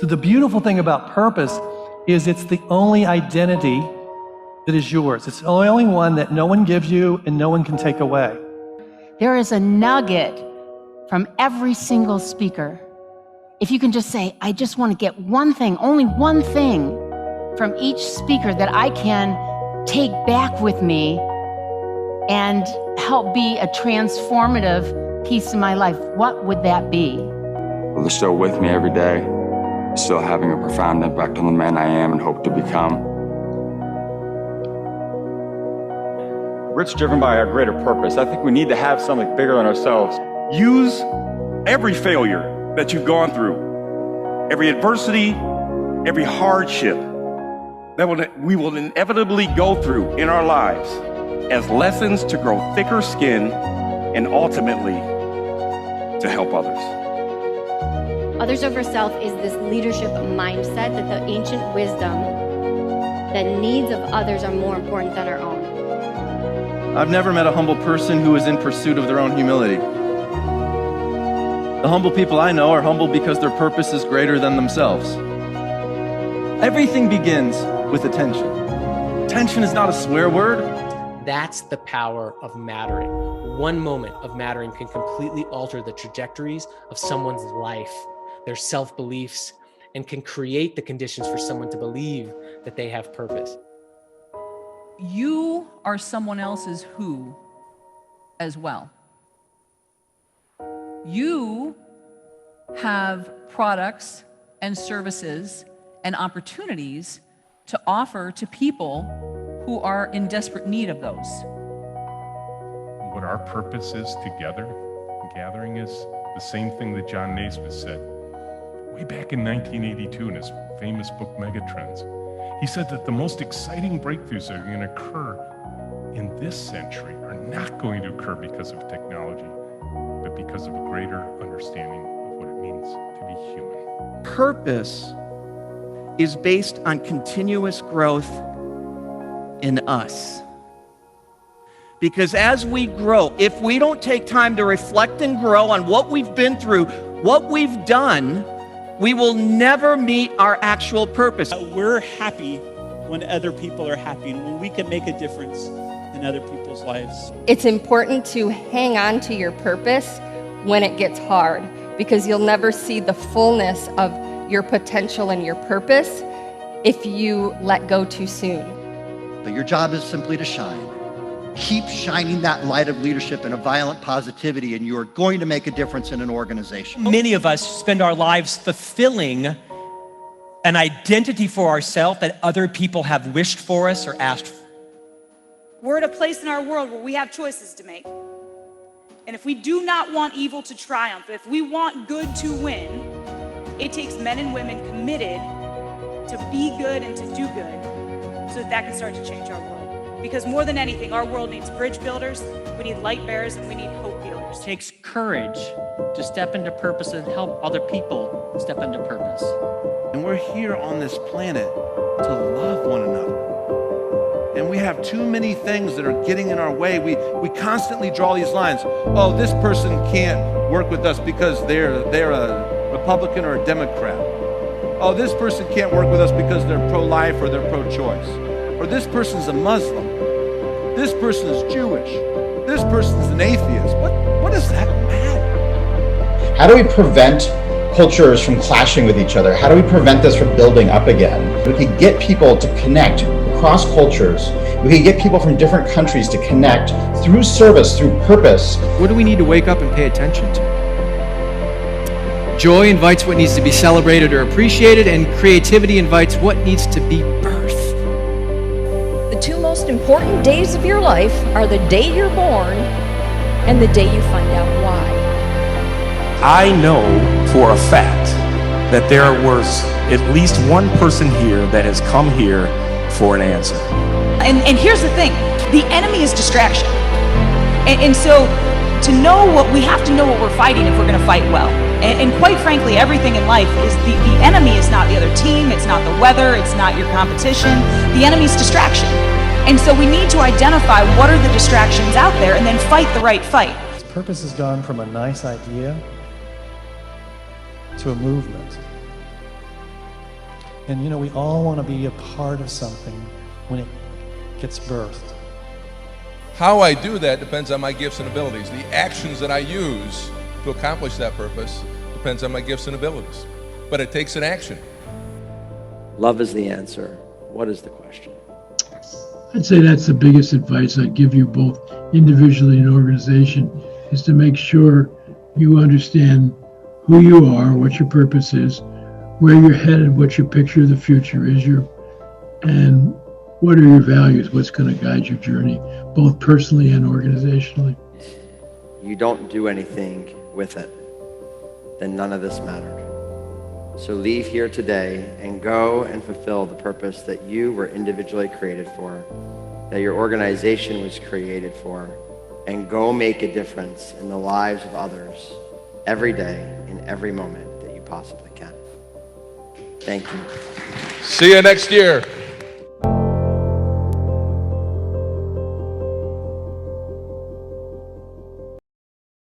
So the beautiful thing about purpose is it's the only identity that is yours. It's the only one that no one gives you and no one can take away. There is a nugget from every single speaker. If you can just say, I just want to get one thing, only one thing from each speaker that I can take back with me and help be a transformative piece in my life, what would that be? Well, they're still with me every day, still having a profound impact on the man I am and hope to become. We're driven by our greater purpose. I think we need to have something bigger than ourselves. Use every failure that you've gone through, every adversity, every hardship that we will inevitably go through in our lives as lessons to grow thicker skin and ultimately to help others. Others over self is this leadership mindset that the ancient wisdom, that needs of others are more important than our own. I've never met a humble person who is in pursuit of their own humility. The humble people I know are humble because their purpose is greater than themselves. Everything begins with attention. Attention is not a swear word. That's the power of mattering. One moment of mattering can completely alter the trajectories of someone's life, their self-beliefs, and can create the conditions for someone to believe that they have purpose. You are someone else's who as well. You have products and services and opportunities to offer to people who are in desperate need of those. What our purpose is together, gathering, is the same thing that John Naismith said way back in 1982 in his famous book, Megatrends. He said that the most exciting breakthroughs that are going to occur in this century are not going to occur because of technology, but because of a greater understanding of what it means to be human. Purpose is based on continuous growth in us. Because as we grow, if we don't take time to reflect and grow on what we've been through, what we've done, we will never meet our actual purpose. We're happy when other people are happy and when we can make a difference in other people's lives. It's important to hang on to your purpose when it gets hard, because you'll never see the fullness of your potential and your purpose if you let go too soon. But your job is simply to shine. Keep shining that light of leadership and a violent positivity, and you are going to make a difference in an organization. Many of us spend our lives fulfilling an identity for ourselves that other people have wished for us or asked for. We're at a place in our world where we have choices to make. And if we do not want evil to triumph, if we want good to win, it takes men and women committed to be good and to do good so that can start to change our world. Because more than anything, our world needs bridge builders, we need light bearers, and we need hope builders. It takes courage to step into purpose and help other people step into purpose. And we're here on this planet to love one another. And we have too many things that are getting in our way. We constantly draw these lines. Oh, this person can't work with us because they're a Republican or a Democrat. Oh, this person can't work with us because they're pro-life or they're pro-choice. Or this person's a Muslim. This person is Jewish. This person's an atheist. What does that matter? How do we prevent cultures from clashing with each other? How do we prevent this from building up again? We could get people to connect across cultures. We could get people from different countries to connect through service, through purpose. What do we need to wake up and pay attention to? Joy invites what needs to be celebrated or appreciated, and creativity invites what needs to be birthed. The two most important days of your life are the day you're born and the day you find out why. I know for a fact that there was at least one person here that has come here for an answer. And here's the thing, the enemy is distraction. And so to know what we have to know what we're fighting if we're going to fight well. And quite frankly, everything in life is the enemy is not the other team, it's not the weather, it's not your competition. The enemy's distraction. And so we need to identify what are the distractions out there and then fight the right fight. Purpose has gone from a nice idea to a movement. And you know, we all want to be a part of something when it gets birthed. How I do that depends on my gifts and abilities. The actions that I use to accomplish that purpose depends on my gifts and abilities. But it takes an action. Love is the answer. What is the question? I'd say that's the biggest advice I'd give you both individually and organization, is to make sure you understand who you are, what your purpose is, where you're headed, what your picture of the future is, and what are your values, what's going to guide your journey, both personally and organizationally. You don't do anything with it, then none of this mattered. So leave here today and go and fulfill the purpose that you were individually created for, that your organization was created for, and go make a difference in the lives of others every day, in every moment that you possibly can. Thank you. See you next year.